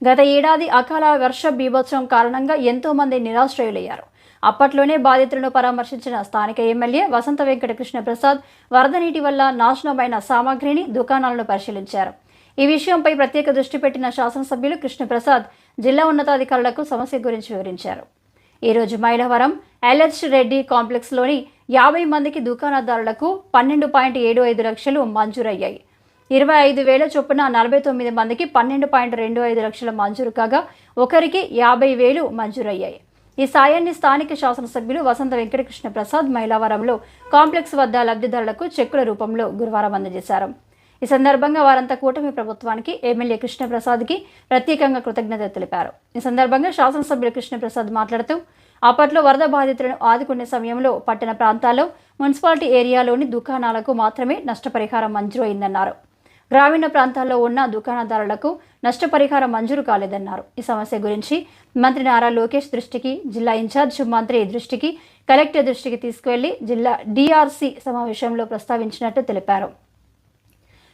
గత ఏడాది అకాల వర్ష బీభత్సం కారణంగా ఎంతో మంది నిరాశ్రయులయ్యారు. అప్పట్లోనే బాధితులను పరామర్శించిన స్థానిక ఎమ్మెల్యే వసంత వెంకట కృష్ణ ప్రసాద్ వరద నీటి వల్ల నాశనమైన సామాగ్రిని, దుకాణాలను పరిశీలించారు. ఈ విషయంపై ప్రత్యేక దృష్టి పెట్టిన శాసనసభ్యులు కృష్ణప్రసాద్ జిల్లా ఉన్నతాధికారులకు సమస్య గురించి వివరించారు. ఈరోజు మైలవరం ఎల్హెచ్ రెడ్డి కాంప్లెక్స్లోని 50 మందికి దుకాణదారులకు 12.75 లక్షలు మంజూరయ్యాయి. 25,000 చొప్పున 49 మందికి 12.25 లక్షల మంజూరు కాగా ఒకరికి 50,000 మంజూరయ్యాయి. ఈ సాయాన్ని స్థానిక శాసనసభ్యులు వసంత వెంకట కృష్ణ ప్రసాద్ మైలవరంలో కాంప్లెక్స్ వద్ద లబ్ధిదారులకు చెక్కుల రూపంలో గురువారం అందజేశారు. ఈ సందర్భంగా వారంతా కూటమి ప్రభుత్వానికి, ఎమ్మెల్యే కృష్ణప్రసాద్కి ప్రత్యేకంగా కృతజ్ఞతలు తెలిపారు. ఈ సందర్భంగా శాసనసభ్యులు కృష్ణప్రసాద్ మాట్లాడుతూ అప్పట్లో వరద బాధితులను ఆదుకునే సమయంలో పట్టణ ప్రాంతాల్లో మున్సిపాలిటీ ఏరియాలోని దుకాణాలకు మాత్రమే నష్టపరిహారం మంజూరు అయిందన్నారు. గ్రామీణ ప్రాంతాల్లో ఉన్న దుకాణదారులకు నష్టపరిహారం మంజూరు కాలేదన్నారు. ఈ సమస్య గురించి మంత్రి నారా లోకేష్ దృష్టికి, జిల్లా ఇన్ఛార్జ్ మంత్రి దృష్టికి, కలెక్టర్ దృష్టికి తీసుకువెళ్లి జిల్లా డిఆర్సీ సమావేశంలో ప్రస్తావించినట్టు తెలిపారు.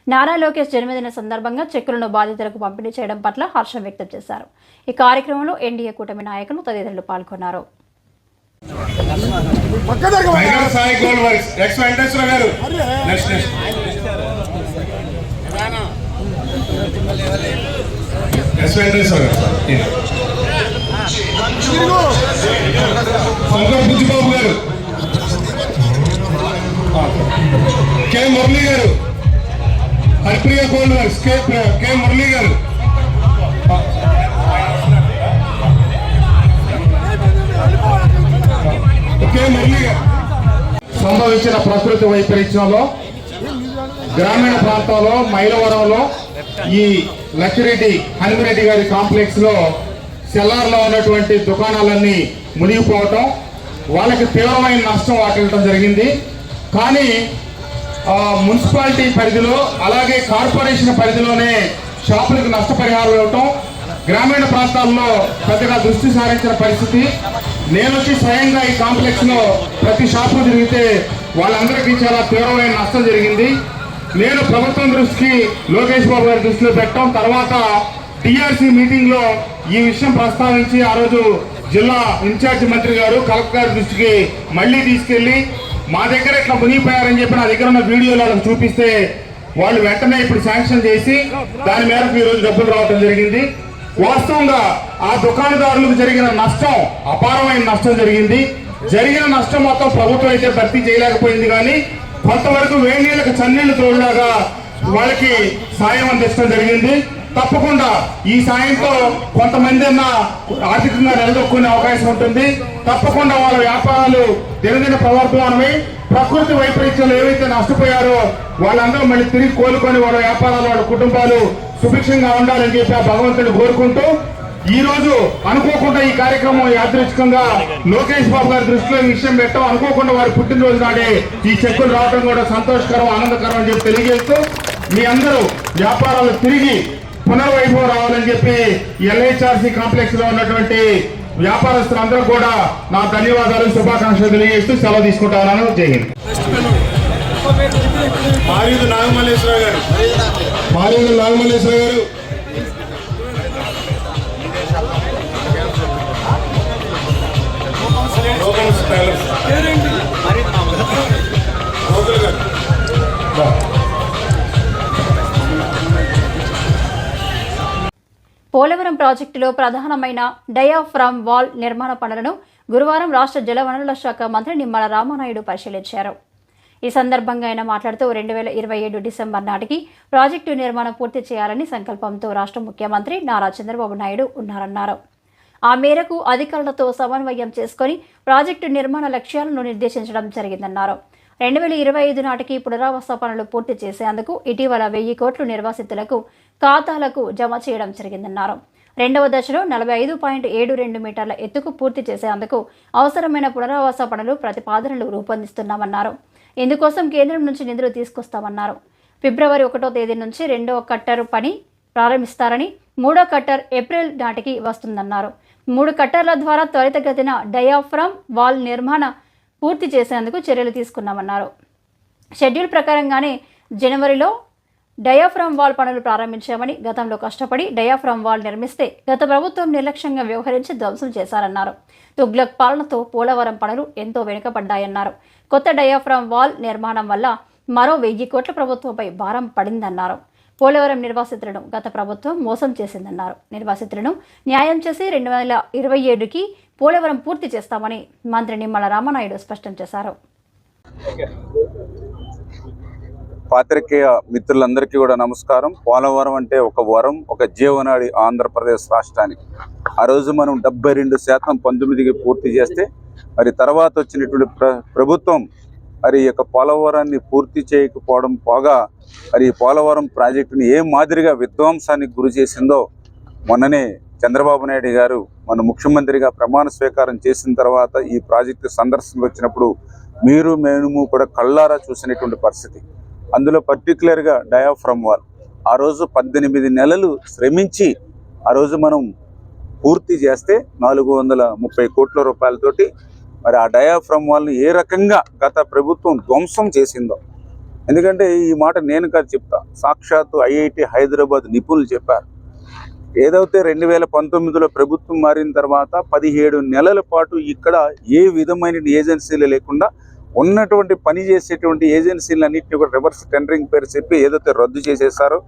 నారా లోకేష్ జన్మదిన సందర్భంగా చెక్కులను బాధితులకు పంపిణీ చేయడం పట్ల హర్షం వ్యక్తం చేశారు. ఈ కార్యక్రమంలో ఎన్డీఏ కూటమి నాయకులు తదితరులు పాల్గొన్నారు. మురళి గారు, హరిప్రియ గోల్డ్ వర్క్స్ కే మురళి గారు, సంభవించిన ప్రకృతి వైపరీత్యంలో గ్రామీణ ప్రాంతాల్లో మైలవరంలో ఈ లక్కిరెడ్డి హనుమిరెడ్డి గారి కాంప్లెక్స్ లో సెల్లార్లో ఉన్నటువంటి దుకాణాలన్నీ మునిగిపోవటం, వాళ్ళకి తీవ్రమైన నష్టం వాటిల్లడం జరిగింది. కానీ మున్సిపాలిటీ పరిధిలో అలాగే కార్పొరేషన్ పరిధిలోనే షాపులకు నష్టపరిహారం ఇవ్వటం, గ్రామీణ ప్రాంతాల్లో పెద్దగా దృష్టి సారించిన పరిస్థితి. నేను వచ్చి స్వయంగా ఈ కాంప్లెక్స్ లో ప్రతి షాపు తిరిగితే వాళ్ళందరికీ చాలా తీవ్రమైన నష్టం జరిగింది. నేను ప్రభుత్వం దృష్టికి, లోకేష్ బాబు గారి దృష్టిలో పెట్టడం, తర్వాత టీఆర్సీ మీటింగ్ లో ఈ విషయం ప్రస్తావించి ఆ రోజు జిల్లా ఇన్ఛార్జ్ మంత్రి గారు, కలెక్టర్ గారి దృష్టికి మళ్ళీ తీసుకెళ్లి మా దగ్గర ఇట్లా మునిగిపోయారని చెప్పి నా దగ్గర ఉన్న వీడియోలు వాళ్ళకి చూపిస్తే వాళ్ళు వెంటనే ఇప్పుడు శాంక్షన్ చేసి దాని మేరకు ఈరోజు డబ్బులు రావడం జరిగింది. వాస్తవంగా ఆ దుకాణదారులకు జరిగిన నష్టం అపారమైన నష్టం జరిగింది. జరిగిన నష్టం మొత్తం ప్రభుత్వం అయితే భర్తీ చేయలేకపోయింది, కానీ కొంతవరకు వేడి నీళ్ళకి చన్నీళ్లు తోడులాగా వాళ్ళకి సాయం అందించడం జరిగింది. తప్పకుండా ఈ సాయంతో కొంతమంది ఆర్థికంగా నిలదొక్కునే అవకాశం ఉంటుంది. తప్పకుండా వాళ్ళ వ్యాపారాలు దినదిన ప్రవర్తనమై ప్రకృతి వైపరీత్యంలో ఏవైతే నష్టపోయారో వాళ్ళందరూ మళ్ళీ తిరిగి కోలుకొని వాళ్ళ వ్యాపారాలు, వాళ్ళ కుటుంబాలు సుభిక్షంగా ఉండాలని చెప్పి ఆ భగవంతుని కోరుకుంటూ ఈ రోజు అనుకోకుండా ఈ కార్యక్రమం యాదృచ్ఛికంగా లోకేష్ బాబు గారి దృష్టిలో ఈ విషయం పెట్టడం, అనుకోకుండా వారి పుట్టినరోజు నాడే ఈ చెక్కులు రావడం కూడా సంతోషకరం, ఆనందకరం అని చెప్పి తెలియజేస్తూ మీ అందరూ వ్యాపారాలు తిరిగి పునర్వైభవం రావాలని చెప్పి ఎల్హెచ్ఆర్సీ కాంప్లెక్స్ లో ఉన్నటువంటి వ్యాపారస్తులందరూ కూడా నా ధన్యవాదాలు, శుభాకాంక్షలు తెలియజేస్తూ సెలవు తీసుకుంటాను. జై హింద్. మారీదు నాగమల్లేశ్వర గారు, పోలవరం ప్రాజెక్టులో ప్రధానమైన డయాఫ్రామ్ వాల్ నిర్మాణ పనులను గురువారం రాష్ట్ర జలవనరుల శాఖ మంత్రి నిమ్మల రామానాయుడు పరిశీలించారు. ఈ సందర్భంగా ఆయన మాట్లాడుతూ 2027 డిసెంబర్ నాటికి ప్రాజెక్టు నిర్మాణం పూర్తి చేయాలని సంకల్పంతో రాష్ట్ర ముఖ్యమంత్రి నారా చంద్రబాబు నాయుడు ఉన్నారన్నారు. ఆ మేరకు అధికారులతో సమన్వయం చేసుకుని ప్రాజెక్టు నిర్మాణ లక్ష్యాలను నిర్దేశించడం జరిగిందన్నారు. 2025 నాటికి పునరావాస పనులు పూర్తి చేసేందుకు ఇటీవల 1000 కోట్లు నిర్వాసితులకు ఖాతాలకు జమ చేయడం జరిగిందన్నారు. రెండవ దశలో 45.72 మీటర్ల ఎత్తుకు పూర్తి చేసేందుకు అవసరమైన పునరావాస పనులు ప్రతిపాదనలు రూపొందిస్తున్నామన్నారు. ఇందుకోసం కేంద్రం నుంచి నిధులు తీసుకొస్తామన్నారు. ఫిబ్రవరి 1వ తేదీ నుంచి 2వ కట్టర్ పని ప్రారంభిస్తారని, 3వ కట్టర్ ఏప్రిల్ నాటికి వస్తుందన్నారు. 3 కట్టర్ల ద్వారా త్వరితగతిన డయాఫ్రామ్ వాల్ నిర్మాణ పూర్తి చేసేందుకు చర్యలు తీసుకున్నామన్నారు. షెడ్యూల్ ప్రకారంగానే జనవరిలో డయాఫ్రమ్ వాల్ పనులు ప్రారంభించామని, గతంలో కష్టపడి డయాఫ్రమ్ వాల్ నిర్మిస్తే గత ప్రభుత్వం నిర్లక్ష్యంగా వ్యవహరించి ధ్వంసం చేశారన్నారు. తుగ్లక్ పాలనతో పోలవరం పనులు ఎంతో వెనుకబడ్డాయన్నారు. కొత్త డయాఫ్రమ్ వాల్ నిర్మాణం వల్ల మరో 1000 కోట్ల ప్రభుత్వంపై భారం పడిందన్నారు. పోలవరం నిర్వాసితులను గత ప్రభుత్వం మోసం చేసిందన్నారు. నిర్వాసితులను న్యాయం చేసి 2027కి పోలవరం పూర్తి చేస్తామని మంత్రి నిమ్మల రామనాయుడు స్పష్టం చేశారు. పాత్రికేయ మిత్రులందరికీ కూడా నమస్కారం. పోలవరం అంటే ఒక వరం, ఒక జీవనాడి ఆంధ్రప్రదేశ్ రాష్ట్రానికి. ఆ రోజు మనం 72% 19కి పూర్తి చేస్తే మరి తర్వాత వచ్చినటువంటి ప్రభుత్వం మరి ఈ యొక్క పోలవరాన్ని పూర్తి చేయకపోవడం పోగా మరి ఈ పోలవరం ప్రాజెక్టుని ఏ మాదిరిగా విధ్వంసానికి గురి చేసిందో మొన్ననే చంద్రబాబు నాయుడు గారు మన ముఖ్యమంత్రిగా ప్రమాణ స్వీకారం చేసిన తర్వాత ఈ ప్రాజెక్టు సందర్శనకు వచ్చినప్పుడు మీరు మేము కూడా కళ్ళారా చూసినటువంటి పరిస్థితి. అందులో పర్టికులర్గా డయాఫ్రమ్ వాల్ ఆ రోజు 18 నెలలు శ్రమించి ఆ రోజు మనం పూర్తి చేస్తే 430 కోట్ల రూపాయలతోటి మరి ఆ డయాఫ్రమ్ వాల్ని ఏ రకంగా గత ప్రభుత్వం ధ్వంసం చేసిందో. ఎందుకంటే ఈ మాట నేను కాదు చెప్తా, సాక్షాత్తు ఐఐటి హైదరాబాద్ నిపుణులు చెప్పారు. ఏదైతే 2019లో ప్రభుత్వం మారిన తర్వాత 17 నెలల పాటు ఇక్కడ ఏ విధమైన ఏజెన్సీలు లేకుండా ఉన్నటువంటి పని చేసేటువంటి ఏజెన్సీలన్నింటినీ కూడా రివర్స్ టెండరింగ్ పేరు చెప్పి ఏదైతే రద్దు చేసేసారో,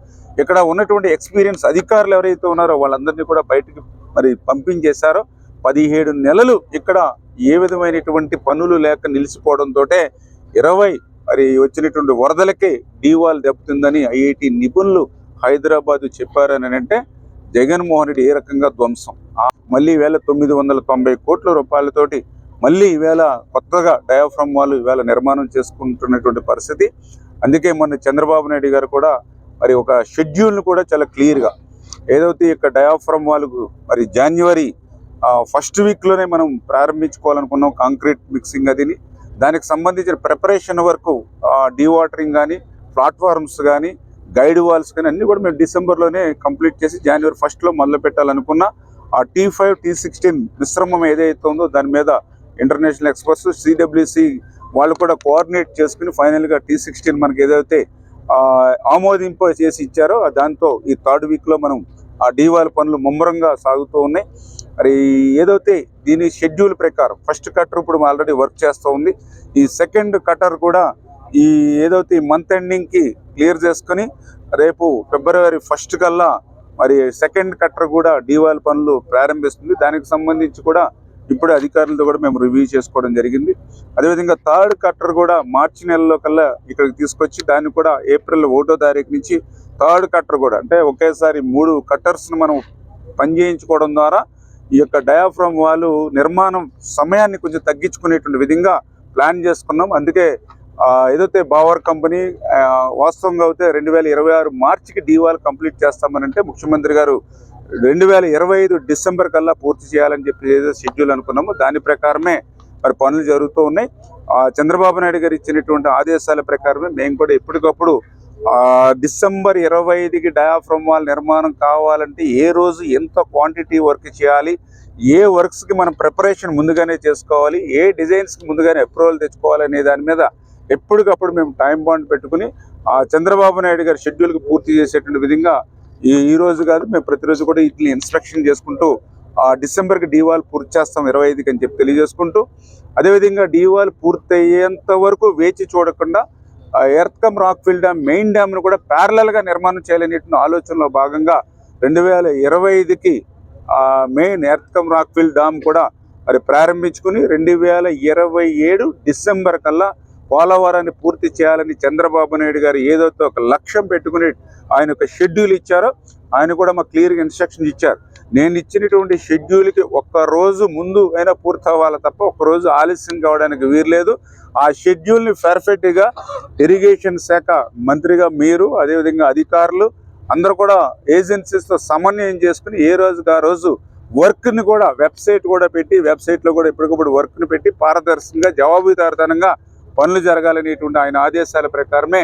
ఇక్కడ ఉన్నటువంటి ఎక్స్పీరియన్స్ అధికారులు ఎవరైతే ఉన్నారో వాళ్ళందరినీ కూడా బయటికి మరి పంపించేశారో. 17 నెలలు ఇక్కడ ఏ విధమైనటువంటి పనులు లేక నిలిచిపోవడంతో 20 మరి వచ్చినటువంటి వరదలకే డీవాల్ దెబ్బతిందని ఐఐటి నిపుణులు హైదరాబాద్ చెప్పారని అంటే జగన్మోహన్ రెడ్డి ఏ రకంగా ధ్వంసం. మళ్ళీ ఈవేళ 990 కోట్ల రూపాయలతోటి మళ్ళీ ఈవేళ కొత్తగా డయాఫ్రమ్ వాల్ ఈవేళ నిర్మాణం చేసుకుంటున్నటువంటి పరిస్థితి. అందుకే మొన్న చంద్రబాబు నాయుడు గారు కూడా మరి ఒక షెడ్యూల్ను కూడా చాలా క్లియర్గా ఏదైతే ఇక్కడ డయాఫ్రమ్ వాల్కు మరి జనవరి ఫస్ట్ వీక్లోనే మనం ప్రారంభించుకోవాలనుకున్నాం కాంక్రీట్ మిక్సింగ్ అదిని. దానికి సంబంధించిన ప్రిపరేషన్ వరకు డీవాటరింగ్ కానీ, ప్లాట్ఫార్మ్స్ కానీ, గైడ్ వాల్స్ కానీ అన్నీ కూడా మేము డిసెంబర్లోనే కంప్లీట్ చేసి జనవరి 1లో మొదలు పెట్టాలనుకున్న ఆ T5 T16 మిశ్రమం ఏదైతే ఉందో దాని మీద ఇంటర్నేషనల్ ఎక్స్పర్ట్స్ సిడబ్ల్యూసి వాళ్ళు కూడా కోఆర్డినేట్ చేసుకుని ఫైనల్గా T16 మనకి ఏదైతే ఆమోదింపు చేసి ఇచ్చారో దాంతో ఈ 3rd వీక్లో మనం ఆ డీవాల్ పనులు ముమ్మరంగా సాగుతూ ఉన్నాయి. మరి ఏదైతే దీని షెడ్యూల్ ప్రకారం ఫస్ట్ కటర్ ఇప్పుడు ఆల్రెడీ వర్క్ చేస్తూ ఉంది. ఈ సెకండ్ కటర్ కూడా ఈ ఏదైతే ఈ మంత్ ఎండింగ్కి క్లియర్ చేసుకొని రేపు ఫిబ్రవరి 1 కల్లా మరి సెకండ్ కటర్ కూడా డీవాల్ పనులు ప్రారంభిస్తుంది. దానికి సంబంధించి కూడా ఇప్పుడు అధికారులతో కూడా మేము రివ్యూ చేసుకోవడం జరిగింది. అదేవిధంగా 3rd కటర్ కూడా మార్చి నెలలో కల్లా ఇక్కడికి తీసుకొచ్చి దాన్ని కూడా ఏప్రిల్ 1వ తారీఖు నుంచి 3rd కటర్ కూడా అంటే ఒకేసారి 3 కట్టర్స్ని మనం పనిచేయించుకోవడం ద్వారా ఈ యొక్క డయాఫ్రమ్ వాల్ నిర్మాణం సమయాన్ని కొంచెం తగ్గించుకునేటువంటి విధంగా ప్లాన్ చేసుకున్నాం. అందుకే ఏదైతే బావర్ కంపెనీ వాస్తవంగా అయితే 2026 మార్చికి డీవాల్ కంప్లీట్ చేస్తామనంటే ముఖ్యమంత్రి గారు 2025 డిసెంబర్ కల్లా పూర్తి చేయాలని చెప్పి ఏదో షెడ్యూల్ అనుకున్నామో దాని ప్రకారమే మరి పనులు జరుగుతూ ఉన్నాయి. చంద్రబాబు నాయుడు గారు ఇచ్చినటువంటి ఆదేశాల ప్రకారమే మేము కూడా ఎప్పటికప్పుడు డిసెంబర్ 25కి డయాఫ్రమ్ వాల్ నిర్మాణం కావాలంటే ఏ రోజు ఎంత క్వాంటిటీ వర్క్ చేయాలి, ఏ వర్క్స్కి మనం ప్రిపరేషన్ ముందుగానే చేసుకోవాలి, ఏ డిజైన్స్కి ముందుగానే అప్రూవల్ తెచ్చుకోవాలి అనే దాని మీద ఎప్పటికప్పుడు మేము టైం బాండ్ పెట్టుకుని చంద్రబాబు నాయుడు గారి షెడ్యూల్కి పూర్తి చేసేటువంటి విధంగా ఈ రోజు కాదు మేము ప్రతిరోజు కూడా ఇట్లా ఇన్స్ట్రక్షన్ చేసుకుంటూ డిసెంబర్కి డీవాల్ పూర్తి చేస్తాం 25కి అని చెప్పి తెలియజేసుకుంటూ, అదేవిధంగా డీవాల్ పూర్తి అయ్యేంత వరకు వేచి చూడకుండా ఎర్త్కమ్ రాక్ఫిల్ డ్యామ్ మెయిన్ డ్యామ్ను కూడా ప్యారలల్గా నిర్మాణం చేయాలనే ఆలోచనలో భాగంగా 2025కి మెయిన్ ఎర్త్కమ్ రాక్ఫిల్ డ్యామ్ కూడా మరి ప్రారంభించుకుని 2027 డిసెంబర్ కల్లా పోలవరాన్ని పూర్తి చేయాలని చంద్రబాబు నాయుడు గారు ఏదైతే ఒక లక్ష్యం పెట్టుకుని ఆయన ఒక షెడ్యూల్ ఇచ్చారో ఆయన కూడా మాకు క్లియర్గా ఇన్స్ట్రక్షన్ ఇచ్చారు. నేను ఇచ్చినటువంటి షెడ్యూల్కి ఒక్కరోజు ముందు అయినా పూర్తి అవ్వాలి తప్ప ఒక్కరోజు ఆలస్యం కావడానికి వీరలేదు. ఆ షెడ్యూల్ని పర్ఫెక్ట్గా ఇరిగేషన్ శాఖ మంత్రిగా మీరు అదేవిధంగా అధికారులు అందరూ కూడా ఏజెన్సీస్తో సమన్వయం చేసుకుని ఏ రోజుకి ఆ రోజు వర్క్ని కూడా వెబ్సైట్ కూడా పెట్టి వెబ్సైట్లో కూడా ఎప్పటికప్పుడు వర్క్ని పెట్టి పారదర్శకంగా జవాబుదారితనంగా పనులు జరగాలనేటువంటి ఆయన ఆదేశాల ప్రకారమే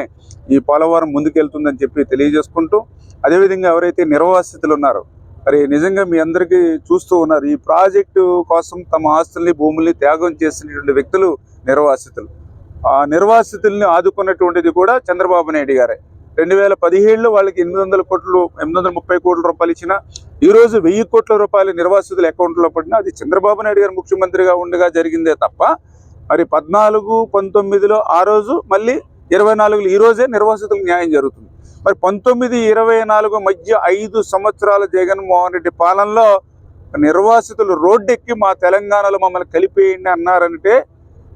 ఈ పోలవరం ముందుకెళ్తుందని చెప్పి తెలియజేసుకుంటూ, అదేవిధంగా ఎవరైతే నిర్వాసితులు ఉన్నారో మరి నిజంగా మీ అందరికీ చూస్తూ ఉన్నారు ఈ ప్రాజెక్టు కోసం తమ ఆస్తుల్ని భూముల్ని త్యాగం చేసినటువంటి వ్యక్తులు నిర్వాసితులు. ఆ నిర్వాసితుల్ని ఆదుకున్నటువంటిది కూడా చంద్రబాబు నాయుడు గారే. 2017లో వాళ్ళకి 830 కోట్ల రూపాయలు ఇచ్చినా ఈరోజు 1000 కోట్ల రూపాయలు నిర్వాసితుల అకౌంట్లో పడినా అది చంద్రబాబు నాయుడు గారు ముఖ్యమంత్రిగా ఉండగా జరిగిందే తప్ప మరి 14, 19లో ఆ రోజు మళ్ళీ 24లో ఈ రోజే నిర్వాసితులకు న్యాయం జరుగుతుంది. మరి 19, 24 మధ్య 5 సంవత్సరాల జగన్మోహన్ రెడ్డి పాలనలో నిర్వాసితులు రోడ్డెక్కి మా తెలంగాణలో మమ్మల్ని కలిపేయండి అన్నారంటే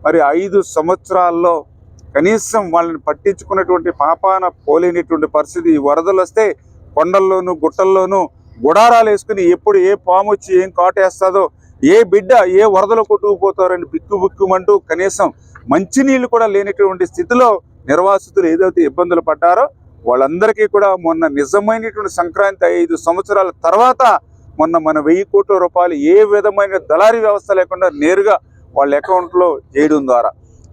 మరి 5 సంవత్సరాల్లో కనీసం వాళ్ళని పట్టించుకున్నటువంటి పాపాన పోలేనటువంటి పరిస్థితి. వరదలు వస్తే కొండల్లోనూ గుట్టల్లోనూ గుడారాలు వేసుకుని ఎప్పుడు ఏ పాము వచ్చి ఏం కాటేస్తుందో, ఏ బిడ్డ ఏ వరదలో కొట్టుకుపోతారని బిక్కుమంటూ కనీసం మంచినీళ్ళు కూడా లేనటువంటి స్థితిలో నిర్వాసితులు ఏదైతే ఇబ్బందులు పడ్డారో వాళ్ళందరికీ కూడా మొన్న నిజమైనటువంటి సంక్రాంతి 5 సంవత్సరాల తర్వాత మొన్న మన 1000 కోట్ల రూపాయలు ఏ విధమైన దళారీ వ్యవస్థ లేకుండా నేరుగా వాళ్ళ అకౌంట్లో చేయడం ద్వారా.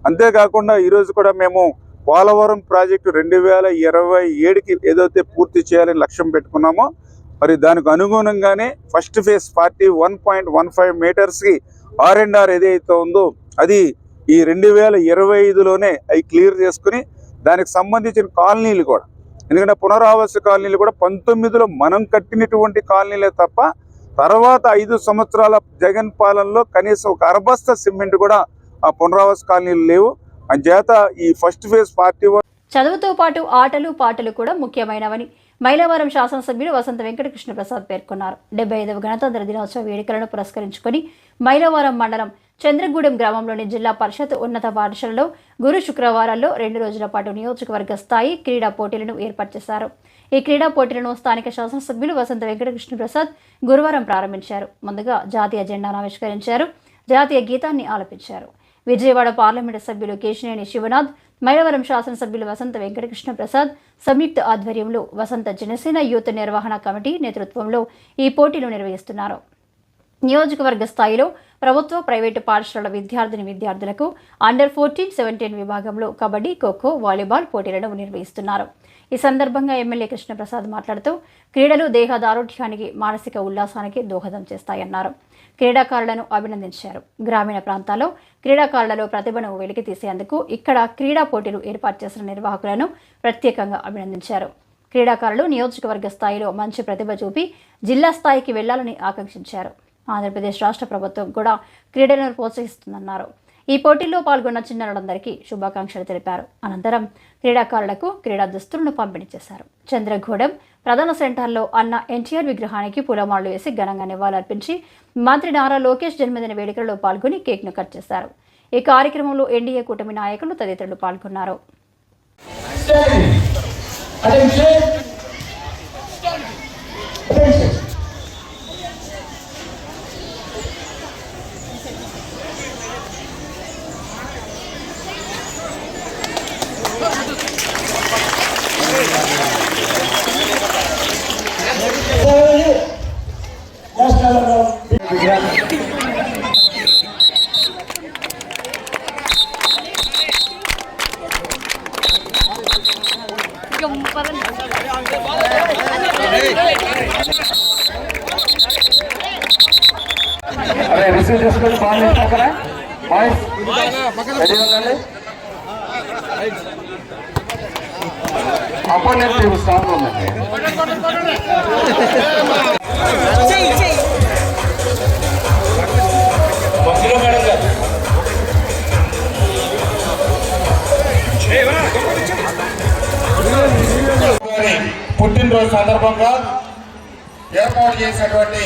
అంతేకాకుండా ఈరోజు కూడా మేము పోలవరం ప్రాజెక్టు 2027కి ఏదైతే పూర్తి చేయాలని లక్ష్యం పెట్టుకున్నామో మరి దానికి అనుగుణంగానే ఫస్ట్ ఫేజ్ 1.15 మీటర్స్కి R&R ఏదైతే ఉందో అది ఈ 2025లోనే అవి క్లియర్ చేసుకుని దానికి సంబంధించిన కాలనీలు కూడా, ఎందుకంటే పునరావాస కాలనీలు కూడా 19లో మనం కట్టినటువంటి కాలనీలే తప్ప తర్వాత 5 సంవత్సరాల జగన్ పాలనలో కనీసం ఒక అరబస్తా సిమెంట్ కూడా ఆ పునరావాస కాలనీలు లేవు. అంచేత ఈ ఫస్ట్ ఫేజ్ 41 చదువుతో పాటు ఆటలు పాటలు కూడా ముఖ్యమైనవని మైలవరం శాసనసభ్యులు వసంత వెంకటకృష్ణ ప్రసాద్ పేర్కొన్నారు. 75వ గణతంత్ర దినోత్సవ వేడుకలను పురస్కరించుకొని మైలవరం మండలం చంద్రగూడెం గ్రామంలోని జిల్లా పరిషత్ ఉన్నత పాఠశాలలో గురు శుక్రవారాల్లో 2 రోజుల పాటు నియోజకవర్గ స్థాయి క్రీడా పోటీలను ఏర్పాటు చేశారు. ఈ క్రీడా పోటీలను స్థానిక శాసనసభ్యులు వసంత వెంకటకృష్ణ ప్రసాద్ గురువారం ప్రారంభించారు. ముందుగా జాతీయ జెండాను ఆవిష్కరించారు, జాతీయ గీతాన్ని ఆలపించారు. విజయవాడ పార్లమెంటు సభ్యులు కేశినేని శివనాథ్, మైలవరం శాసనసభ్యులు వసంత వెంకటకృష్ణ ప్రసాద్ సంయుక్త ఆధ్వర్యంలో వసంత జనసేన యూత్ నిర్వహణ కమిటీ నేతృత్వంలో ఈ పోటీలు నిర్వహిస్తున్నారు. నియోజకవర్గ స్థాయిలో ప్రభుత్వ ప్రైవేటు పాఠశాలల విద్యార్థులకు అండర్ 14, 17 విభాగంలో కబడ్డీ, ఖోఖో, వాలీబాల్ పోటీలను నిర్వహిస్తున్నారు. ఈ సందర్భంగా ఎమ్మెల్యే కృష్ణప్రసాద్ మాట్లాడుతూ క్రీడలు దేహదారోఢ్యానికి, మానసిక ఉల్లాసానికి దోహదం చేస్తాయన్నారు. క్రీడాకారులను అభినందించారు. గ్రామీణ ప్రాంతాల్లో క్రీడాకారులలో ప్రతిభను వెలికితీసేందుకు ఇక్కడ క్రీడా పోటీలు ఏర్పాటు చేసిన నిర్వాహకులను ప్రత్యేకంగా అభినందించారు. క్రీడాకారులు నియోజకవర్గ స్థాయిలో మంచి ప్రతిభ చూపి జిల్లా స్థాయికి వెళ్లాలని ఆకాంక్షించారు. ఆంధ్రప్రదేశ్ రాష్ట్ర ప్రభుత్వం కూడా క్రీడలను ప్రోత్సహిస్తుందన్నారు. ఈ పోటీల్లో పాల్గొన్న చిన్నారులందరికీ శుభాకాంక్షలు తెలిపారు. అనంతరం క్రీడాకారులకు క్రీడా దుస్తులను పంపిణీ చేశారు. చంద్రగూడెం ప్రధాన సెంటర్లో అన్న ఎన్టీఆర్ విగ్రహానికి పూలమాలలు వేసి ఘనంగా నివాళులర్పించి మంత్రి నారా లోకేష్ జన్మదిన వేడుకలలో పాల్గొని కేక్ను కట్ చేశారు. ఈ కార్యక్రమంలో ఎన్డీఏ కూటమి నాయకులు తదితరులు పాల్గొన్నారు. అరే రిసీవ్ చేసుకొని బాగా చేస్తారా బాయ్స్ రెడీ ఉండండి. అపోనెంట్ టీమ్ స్ట్రాంగ్ ఉందండి. పుట్టినరోజు సందర్భంగా ఏర్పాటు చేసినటువంటి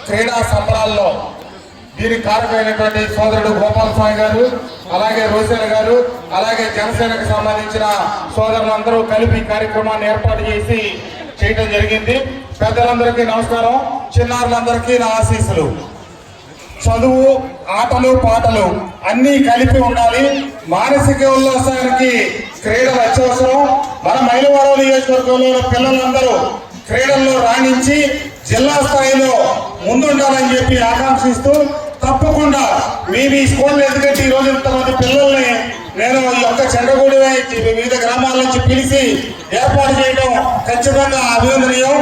క్రీడా సంబరాల్లో దీనికి కారకమైనటువంటి సోదరుడు గోపాలస్వామి గారు, అలాగే రోజేల గారు, అలాగే జనసేనకు సంబంధించిన సోదరులందరూ కలిపి కార్యక్రమాన్ని ఏర్పాటు చేసి చేయడం జరిగింది. పెద్దలందరికీ నమస్కారం, చిన్నారులందరికీ నా ఆశీస్సులు. చదువు, ఆటలు, పాటలు అన్నీ కలిపి ఉండాలి. మానసిక ఉల్లాసానికి క్రీడలు అత్యవసరం. మన మైలవరం నియోజకవర్గంలో పిల్లలందరూ క్రీడల్లో రాణించి జిల్లా స్థాయిలో ముందుండాలని చెప్పి ఆకాంక్షిస్తూ తప్పకుండా మీ స్కూల్ ఎందుకంటే ఈ రోజు ఇంతమంది పిల్లల్ని నేను ఈ యొక్క చంద్రగూడి వివిధ గ్రామాల నుంచి పిలిచి ఏర్పాటు చేయడం ఖచ్చితంగా అభినందనీయం.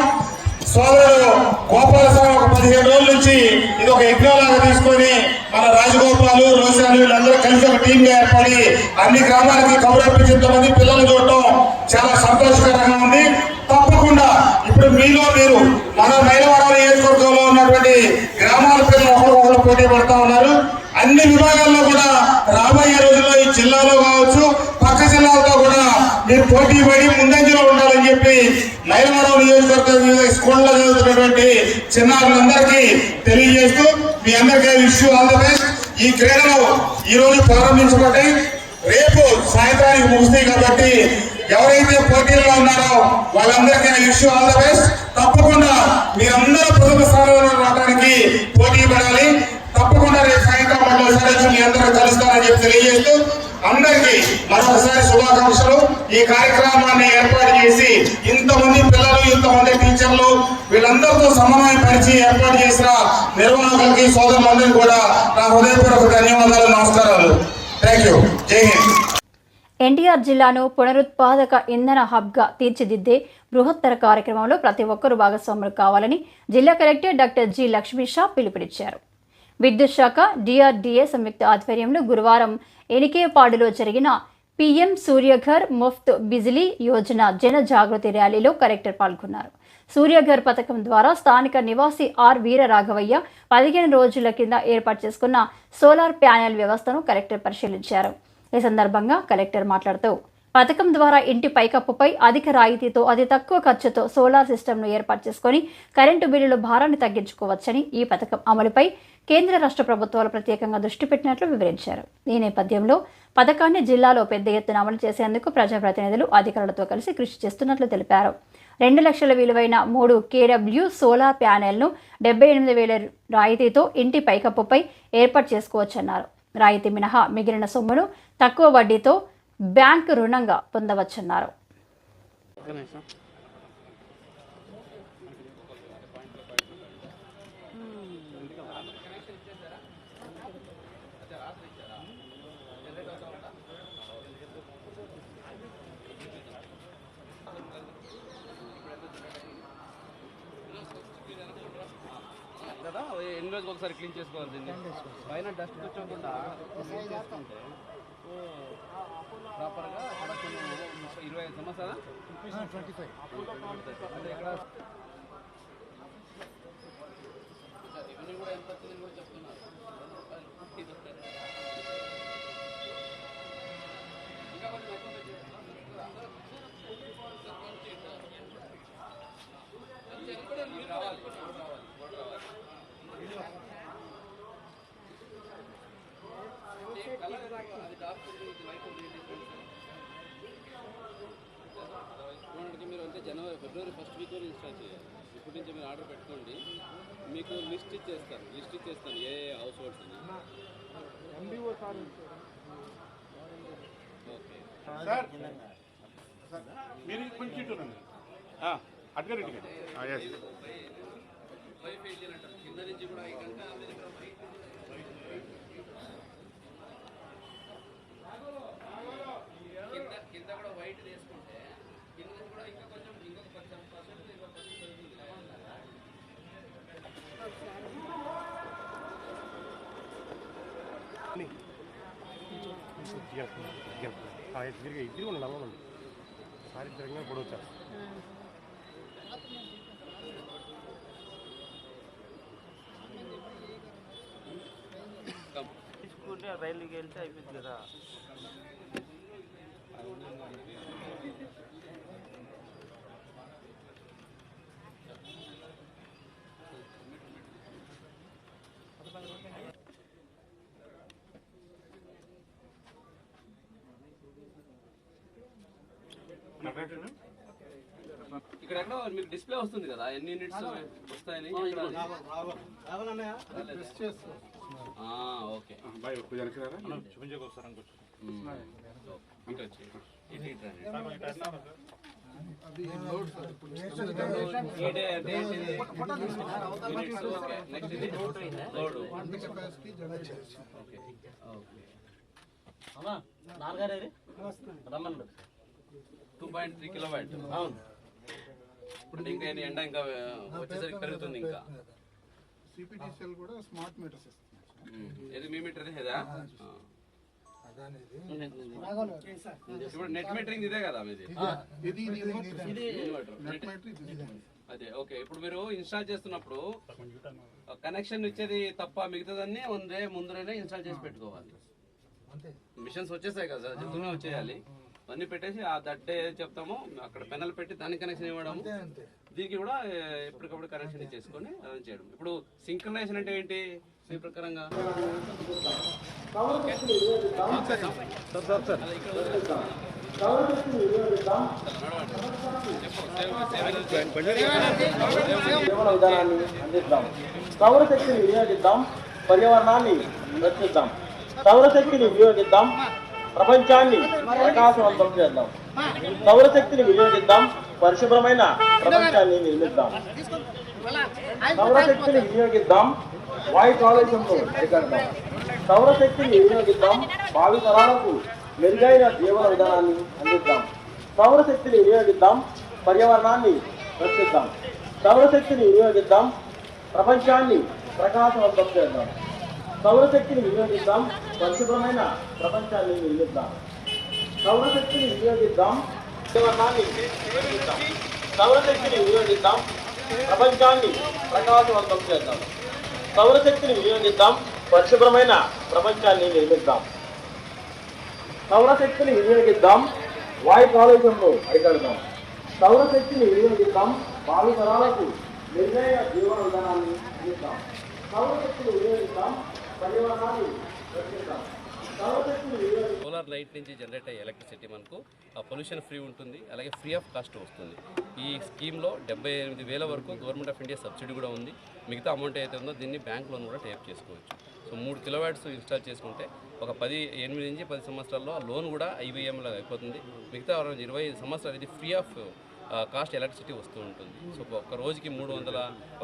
సోదరుడు గోపాలస్వామి ఒక 15 రోజుల నుంచి ఇది ఒక యజ్ఞంలాగా తీసుకొని మన రాజగోపాలు, రోజాలు వీళ్ళందరూ కలిసి ఒక టీంగా ఏర్పడి అన్ని గ్రామాలకి కబురప్పించేంతమంది పిల్లలు చూడటం చాలా సంతోషకరంగా ఉంది. తప్పకుండా ఇప్పుడు మీరు మన మైలవరం నియోజకవర్గంలో ఉన్నటువంటి గ్రామాల పిల్లలు ఒకరికొకరు పోటీ పడతా ఉన్నారు. అన్ని విభాగాల్లో కూడా రాబోయే రోజుల్లో ఈ జిల్లాలో కావచ్చు, పక్క జిల్లాలతో కూడా మీరు పోటీ పడి ముందంజలో ఉండాలని చెప్పి మైలవరం నియోజకవర్గం వివిధ స్కూళ్ళలో చదువుతున్నటువంటి చిన్నారులందరికీ తెలియజేస్తూ మీ అందరికీ wish you all the best. ఈ క్రీడలు ఈ రోజు ప్రారంభించబడ్డాయి, రేపు సాయంత్రానికి ముగుస్తాయి కాబట్టి ఎవరైతే పోటీల్లో ఉన్నారో వాళ్ళందరికీ wish you all the best. తప్పకుండా మీరందరూ ప్రథమ స్థానంలో రావడానికి పోటీ పడాలి. తప్పకుండా రేపు సాయంత్రం మరోసారి మీ అందరూ కలుస్తారని చెప్పి తెలియజేస్తూ అందరికీ మరొకసారి శుభాకాంక్షలు. ఈ కార్యక్రమాన్ని ఏర్పాటు చేసి ఇంతమంది పిల్లలు, ఇంతమంది టీచర్లు వీళ్ళందరితో సమన్వయం పరిచి ఏర్పాటు చేసిన నిర్వాహకులకి, సోదరులందరికీ కూడా నా హృదయపూర్వక ధన్యవాదాలు, నమస్కారాలు. Thank you. జై హింద్. ఎన్టీఆర్ జిల్లాను పునరుత్పాదక ఇంధన హబ్గా తీర్చిదిద్దే బృహత్తర కార్యక్రమంలో ప్రతి ఒక్కరూ భాగస్వాములు కావాలని జిల్లా collector doctor G Lakshmi Shah పిలుపునిచ్చారు. విద్యుత్ శాఖ, డిఆర్డీఏ సంయుక్త ఆధ్వర్యంలో గురువారం ఎనికేపాడులో జరిగిన పీఎం సూర్యఘర్ ముఫ్త్ బిజిలీ యోజన జన జాగృతి ర్యాలీలో కలెక్టర్ పాల్గొన్నారు. సూర్యఘర్ పథకం ద్వారా స్థానిక నివాసి ఆర్ వీరరాఘవయ్య 15 రోజుల కింద ఏర్పాటు చేసుకున్న సోలార్ ప్యానెల్ వ్యవస్థను కలెక్టర్ పరిశీలించారు. ఈ సందర్భంగా కలెక్టర్ మాట్లాడుతూ పథకం ద్వారా ఇంటి పైకప్పుపై అధిక రాయితీతో అతి తక్కువ ఖర్చుతో సోలార్ సిస్టమ్ను ఏర్పాటు చేసుకుని కరెంటు బిల్లుల భారాన్ని తగ్గించుకోవచ్చని, ఈ పథకం అమలుపై కేంద్ర రాష్ట్ర ప్రభుత్వాలు ప్రత్యేకంగా దృష్టి పెట్టినట్లు వివరించారు. ఈ నేపథ్యంలో పథకాన్ని జిల్లాలో పెద్ద ఎత్తున అమలు చేసేందుకు ప్రజాప్రతినిధులు అధికారులతో కలిసి కృషి చేస్తున్నట్లు తెలిపారు. 2 లక్షల విలువైన 3 kW సోలార్ ప్యానెల్ను 78,000 రాయితీతో ఇంటి పైకప్పుపై ఏర్పాటు చేసుకోవచ్చన్నారు. రాయితీ మినహా మిగిలిన సొమ్మును తక్కువ వడ్డీతో బ్యాంకు రుణంగా పొందవచ్చన్నారు. ఎన్ని రోజులకు ఒకసారి క్లీన్ చేసుకోవాలి. దీన్ని పైన డస్ట్ వచ్చకుండా క్లీన్ చేసుకుంటే ప్రాపర్గా 25 సంవత్సరాలు అంటే ఇక్కడ ఇవన్నీ కూడా ఎంత వచ్చిందని కూడా చెప్తున్నారు. ఇంకా కొంచెం మీరు అంటే ఫిబ్రవరి 1st వీక్ ఇన్స్టాల్ చేయాలి. ఇప్పటి నుంచి మీరు ఆర్డర్ పెట్టుకోండి, మీకు లిస్ట్ ఇచ్చేస్తాను ఏ హౌస్ హోల్డ్స్ అని. ఓకే సార్, మీరు కొంచెం అటుగా కింద నుంచి కూడా కింద కూడా వైట్ తీసుకుంటే కింద కూడా ఇంకా కొంచెం ఇంకొక 10% తీసుకుంటే రైలుకి వెళ్తే అయిపోయింది కదా. ఇక్కడ ఎక్కడ మీకు డిస్ప్లే వస్తుంది కదా ఎన్ని యూనిట్స్ వస్తాయని. ఓకే రమ్మన్నాడు 2.3 కిలోవాట్. ఇప్పుడు ఇంకా ఎండ ఇంకా వచ్చేసరికి పెరుగుతుంది. ఇంకా సిపిటిసిఎల్ కూడా స్మార్ట్ మీటర్స్ ఇస్తుంది. ఇది మీ మీటర్ ఇదా? ఇప్పుడు నెట్ మీటరింగ్ ఇదే కదా మీది? అదే ఓకే. ఇప్పుడు మీరు ఇన్స్టాల్ చేస్తున్నప్పుడు కనెక్షన్ ఇచ్చేది తప్ప మిగతాదన్నీ ముందరే ఇన్స్టాల్ చేసి పెట్టుకోవాలి. మిషన్స్ వచ్చేసాయి కదా సార్, జల్దుగా వచ్చేయాలి. అన్నీ పెట్టేసి ఆ దట్టే చెప్తాము అక్కడ పెనల్ పెట్టి దానికి కనెక్షన్ ఇవ్వడం, దీనికి కూడా ఎప్పటికప్పుడు కనెక్షన్ ఇచ్చేసుకొని రన్ చేయడం. ఇప్పుడు సింక్రనైజేషన్ అంటే ఏంటి మీ ప్రకారంగా? విధానాన్ని అందిద్దాం. సౌరశక్తిని వినియోగిద్దాం, పర్యావరణాన్ని రక్షిద్దాం. సౌరశక్తిని వినియోగిద్దాం, ప్రపంచాన్ని ప్రకాశవంతం చేద్దాం. సౌరశక్తిని వినియోగిద్దాం, పరిశుభ్రమైన ప్రపంచాన్ని నిర్మిద్దాం. సౌరశక్తిని వినియోగిద్దాం, వాయు కాలుష్యంను అరికడదాం. సౌరశక్తిని వినియోగిద్దాం, భావి తరాలకు మెరుగైన జీవన విధానాన్ని అందిద్దాం. సౌరశక్తిని వినియోగిద్దాం, పర్యావరణాన్ని రక్షిద్దాం. సౌరశక్తిని వినియోగిద్దాం, ప్రపంచాన్ని ప్రకాశవంతం చేద్దాం. సౌరశక్తిని వినియోగిద్దాం, పరిశుభ్రమైన ప్రపంచాన్ని నిర్మిద్దాం. సౌరశక్తిని వినియోగిద్దాం, పర్యావరణాన్ని రక్షిద్దాం. సౌరశక్తిని వినియోగిద్దాం, ప్రపంచాన్ని ప్రకాశవంతం చేద్దాం. సౌరశక్తిని వినియోగిద్దాం, పరిశుభ్రమైన ప్రపంచాన్ని నిర్మిద్దాం. సౌరశక్తిని వినియోగిద్దాం, వాయు కాలుష్యంను అరికడదాం. సౌరశక్తిని వినియోగిద్దాం, భావి తరాలకు మెరుగైన జీవన విధానాన్ని అందిద్దాం. సౌరశక్తిని వినియోగిద్దాం, పర్యావరణాన్ని రక్షిద్దాం. సౌరశక్తిని వినియోగిద్దాం. సోలార్ లైట్ నుంచి జనరేట్ అయ్యే ఎలక్ట్రిసిటీ మనకు పొల్యూషన్ ఫ్రీ ఉంటుంది, అలాగే ఫ్రీ ఆఫ్ కాస్ట్ వస్తుంది. ఈ స్కీమ్లో 78,000 వరకు గవర్నమెంట్ ఆఫ్ ఇండియా సబ్సిడీ కూడా ఉంది. మిగతా అమౌంట్ ఏదైతే ఉందో దీన్ని బ్యాంక్ లోన్ కూడా టేప్ చేసుకోవచ్చు. సో 3 కిలోవాట్స్ ఇన్స్టాల్ చేసుకుంటే ఒక 8 నుంచి 10 సంవత్సరాల్లో ఆ లోన్ కూడా IBM-లాగా అయిపోతుంది. మిగతా 25 సంవత్సరాలు ఇది ఫ్రీ ఆఫ్ కాస్ట్ ఎలక్ట్రిసిటీ వస్తూ ఉంటుంది. సో ఒక రోజుకి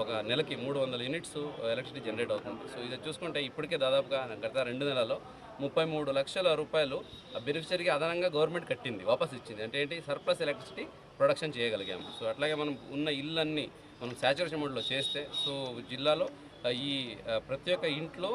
ఒక నెలకి 300 యూనిట్స్ ఎలక్ట్రిసిటీ జనరేట్ అవుతుంది. సో ఇది చూసుకుంటే ఇప్పటికే దాదాపుగా గత 2 నెలల్లో 33 లక్షల రూపాయలు బెనిఫిషరీకి అదనంగా గవర్నమెంట్ కట్టింది, వాపస్ ఇచ్చింది. అంటే ఏంటి, సర్ప్లస్ ఎలక్ట్రిసిటీ ప్రొడక్షన్ చేయగలిగాము. సో అట్లాగే మనం ఉన్న ఇళ్ళన్నీ మనం శాచురేషన్ మోడ్లో చేస్తే సో జిల్లాలో ఈ ప్రతి ఒక్క ఇంట్లో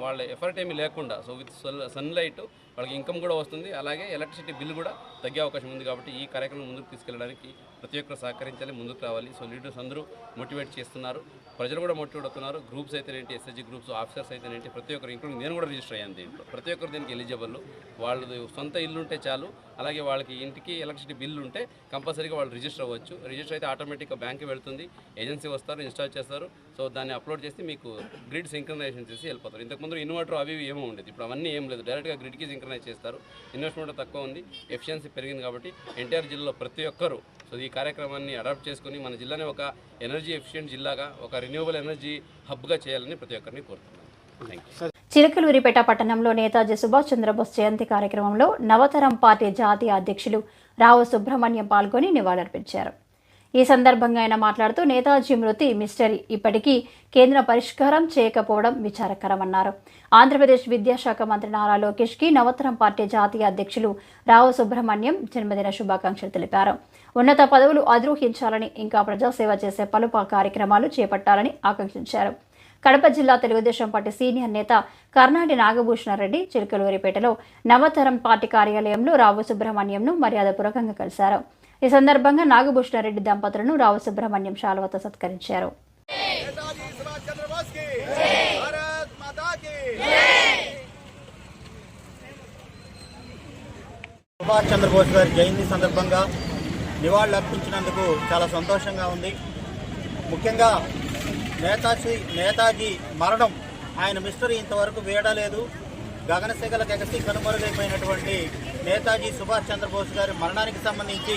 వాళ్ళ ఎఫర్ట్ ఏమీ లేకుండా సో విత్ సన్లైట్ వాళ్ళకి ఇన్కమ్ కూడా వస్తుంది, అలాగే ఎలక్ట్రిసిటీ బిల్ కూడా తగ్గే అవకాశం ఉంది. కాబట్టి ఈ కార్యక్రమం ముందుకు తీసుకెళ్ళడానికి ప్రతి ఒక్కరు సహకరించాలి, ముందుకు రావాలి. సో లీడర్స్ అందరూ మోటివేట్ చేస్తున్నారు, ప్రజలు కూడా మోటివేట్ అవుతున్నారు. గ్రూప్స్ అయితేనేంటి, SHG గ్రూప్స్, ఆఫీసర్స్ అయితేనేంటి, ప్రతి ఒక్కరు ఇంక్లూడింగ్ నేను కూడా రిజిస్టర్ అయ్యాను దీంట్లో. ప్రతి ఒక్కరు దీనికి ఎలిజిబుల్. వాళ్ళది సొంత ఇల్లు ఉంటే చాలు, అలాగే వాళ్ళకి ఇంటికి ఎలక్ట్రిసిటీ బిల్ ఉంటే కంపల్సరీగా వాళ్ళు రిజిస్టర్ అవ్వచ్చు. రిజిస్టర్ అయితే ఆటోమేటిక్గా బ్యాంక్కి వెళ్తుంది, ఏజెన్సీ వస్తారు, ఇన్స్టాల్ చేస్తారు. సో దాన్ని అప్లోడ్ చేసి మీకు గ్రిడ్ సింక్రనైజేషన్ చేసి వెళ్ళిపోతారు. ఇంతకుముందు ఇన్వర్టర్ అవి ఏమో ఉండేది, ఇప్పుడు అవన్నీ ఏం లేదు, డైరెక్ట్గా గ్రిడ్కి సింక్రనైజ్ చేస్తారు. ఇన్వెస్ట్మెంట్ తక్కువ ఉంది, ఎఫిషియన్సీ పెరిగింది. కాబట్టి ఎన్టీఆర్ జిల్లాలో ప్రతి ఒక్కరు సో ఈ కార్యక్రమాన్ని అడాప్ట్ చేసుకుని మన జిల్లాని ఒక ఎనర్జీ ఎఫిషియెంట్ జిల్లాగా, ఒక రెన్యూవబుల్ ఎనర్జీ హబ్గా చేయాలని ప్రతి ఒక్కరిని కోరుతున్నాను. Thank you. చిలకలూరిపేట పట్టణంలో నేతాజీ సుభాష్ చంద్రబోస్ జయంతి కార్యక్రమంలో నవతరం పార్టీ జాతీయ అధ్యక్షులు రావు సుబ్రహ్మణ్యం పాల్గొని నివాళులర్పించారు. ఈ సందర్భంగా ఆయన మాట్లాడుతూ నేతాజీ మృతి మిస్టరీ ఇప్పటికీ కేంద్ర పరిష్కారం చేయకపోవడం విచారకరమన్నారు. ఆంధ్రప్రదేశ్ విద్యాశాఖ మంత్రి నారా లోకేష్కి నవతరం పార్టీ జాతీయ అధ్యక్షులు రావు సుబ్రహ్మణ్యం జన్మదిన శుభాకాంక్షలు తెలిపారు. ఉన్నత పదవులు అధిరోహించాలని, ఇంకా ప్రజాసేవ చేసే పలు కార్యక్రమాలు చేపట్టాలని ఆకాంక్షించారు. కడప జిల్లా తెలుగుదేశం పార్టీ సీనియర్ నేత కర్నాటి నాగభూషణారెడ్డి చిలకలూరిపేటలో నవతరం పార్టీ కార్యాలయంలో రావు సుబ్రహ్మణ్యంను మర్యాదపూర్వకంగా కలిశారు. ఈ సందర్భంగా నాగభూషణారెడ్డి దంపతులను రావు సుబ్రహ్మణ్యం శాలువతో సత్కరించారు. సుభాష్ చంద్రబోస్ గారి జయంతి సందర్భంగా నివాళులు అర్పించినందుకు చాలా సంతోషంగా ఉంది. ముఖ్యంగా నేతాజీ మరణం ఆయన మిస్టరీ ఇంతవరకు వీడలేదు. గగనశిఖలకు ఎగసి కనుమరుగైపోయినటువంటి నేతాజీ సుభాష్ చంద్రబోస్ గారి మరణానికి సంబంధించి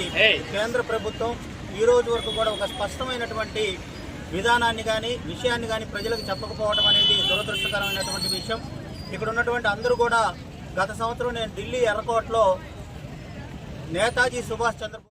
కేంద్ర ప్రభుత్వం ఈ రోజు వరకు కూడా ఒక స్పష్టమైనటువంటి విధానాన్ని కానీ విషయాన్ని కానీ ప్రజలకు చెప్పకపోవడం అనేది దురదృష్టకరమైనటువంటి విషయం. ఇక్కడ ఉన్నటువంటి అందరూ కూడా గత సంవత్సరం నేను ఢిల్లీ ఎర్రకోటలో నేతాజీ సుభాష్ చంద్రబోస్